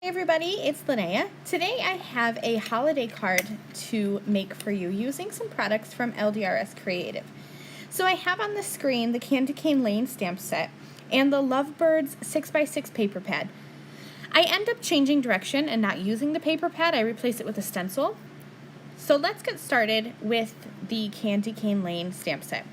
Hey everybody, it's Linnea. Today I have a holiday card to make for you using some products from LDRS Creative. So I have on the screen the Candy Cane Lane stamp set and the Lovebirds 6x6 paper pad. I end up changing direction and not using the paper pad. I replace it with a stencil. So let's get started with the Candy Cane Lane stamp set.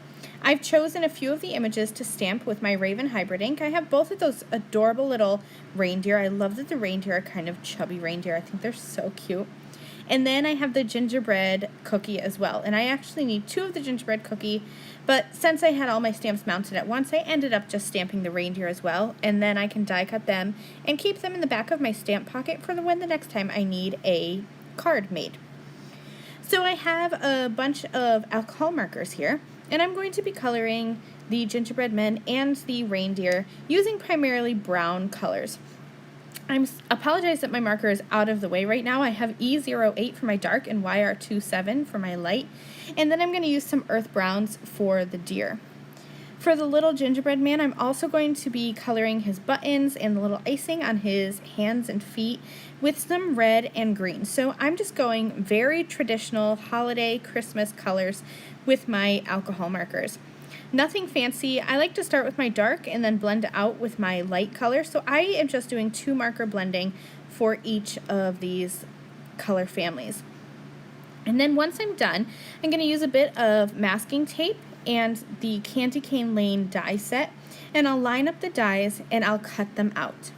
I've chosen a few of the images to stamp with my Raven Hybrid ink. I have both of those adorable little reindeer. I love that the reindeer are kind of chubby reindeer. I think they're so cute. And then I have the gingerbread cookie as well. And I actually need two of the gingerbread cookie, but since I had all my stamps mounted at once, I ended up just stamping the reindeer as well. And then I can die cut them and keep them in the back of my stamp pocket for when the next time I need a card made. So I have a bunch of alcohol markers here, and I'm going to be coloring the gingerbread men and the reindeer using primarily brown colors. I apologize that my marker is out of the way right now. I have E08 for my dark and YR27 for my light, and then I'm going to use some earth browns for the deer. For the little gingerbread man, I'm also going to be coloring his buttons and the little icing on his hands and feet with some red and green. So I'm just going very traditional holiday Christmas colors with my alcohol markers. Nothing fancy. I like to start with my dark and then blend out with my light color. So I am just doing 2 marker blending for each of these color families. And then once I'm done, I'm going to use a bit of masking tape and the Candy Cane Lane die set, and I'll line up the dies and I'll cut them out.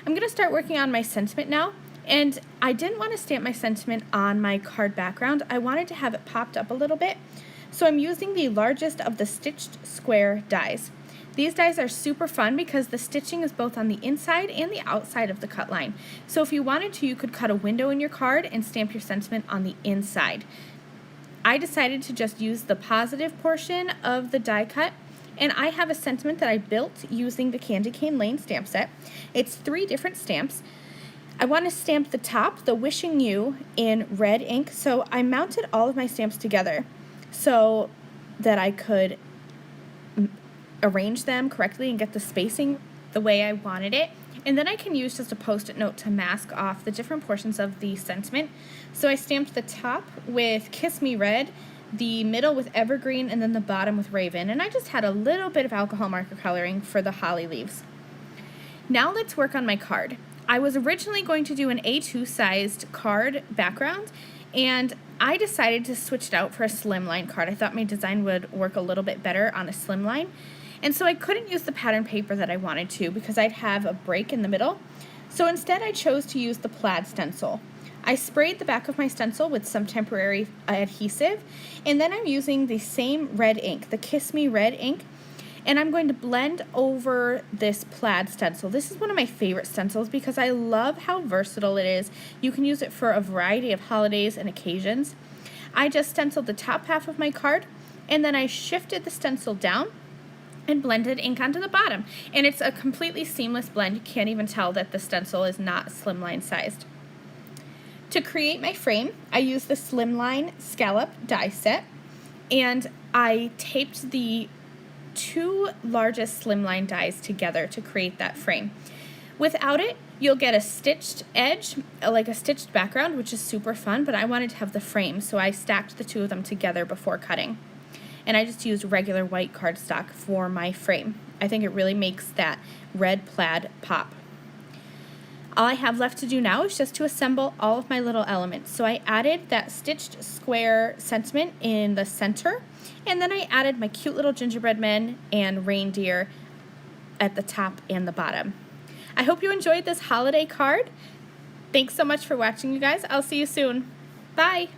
I'm going to start working on my sentiment now, and I didn't want to stamp my sentiment on my card background. I wanted to have it popped up a little bit, so I'm using the largest of the stitched square dies. These dies are super fun because the stitching is both on the inside and the outside of the cut line. So if you wanted to, you could cut a window in your card and stamp your sentiment on the inside. I decided to just use the positive portion of the die cut, and I have a sentiment that I built using the Candy Cane Lane stamp set. It's 3 different stamps. I want to stamp the top, the Wishing You, in red ink, so I mounted all of my stamps together so that I could arrange them correctly and get the spacing the way I wanted it. And then I can use just a post-it note to mask off the different portions of the sentiment. So I stamped the top with Kiss Me Red, the middle with Evergreen, and then the bottom with Raven. And I just had a little bit of alcohol marker coloring for the holly leaves. Now let's work on my card. I was originally going to do an A2 sized card background, and I decided to switch it out for a slimline card. I thought my design would work a little bit better on a slimline. And so I couldn't use the pattern paper that I wanted to because I'd have a break in the middle. So instead I chose to use the plaid stencil. I sprayed the back of my stencil with some temporary adhesive, and then I'm using the same red ink, the Kiss Me Red ink, and I'm going to blend over this plaid stencil. This is one of my favorite stencils because I love how versatile it is. You can use it for a variety of holidays and occasions. I just stenciled the top half of my card, and then I shifted the stencil down and blended ink onto the bottom. And it's a completely seamless blend. You can't even tell that the stencil is not slimline sized. To create my frame, I used the Slimline scallop die set, and I taped the 2 largest slimline dies together to create that frame. Without it, you'll get a stitched edge, like a stitched background, which is super fun, but I wanted to have the frame, so I stacked the 2 of them together before cutting. And I just used regular white cardstock for my frame. I think it really makes that red plaid pop. All I have left to do now is just to assemble all of my little elements. So I added that stitched square sentiment in the center, and then I added my cute little gingerbread men and reindeer at the top and the bottom. I hope you enjoyed this holiday card. Thanks so much for watching, you guys. I'll see you soon. Bye!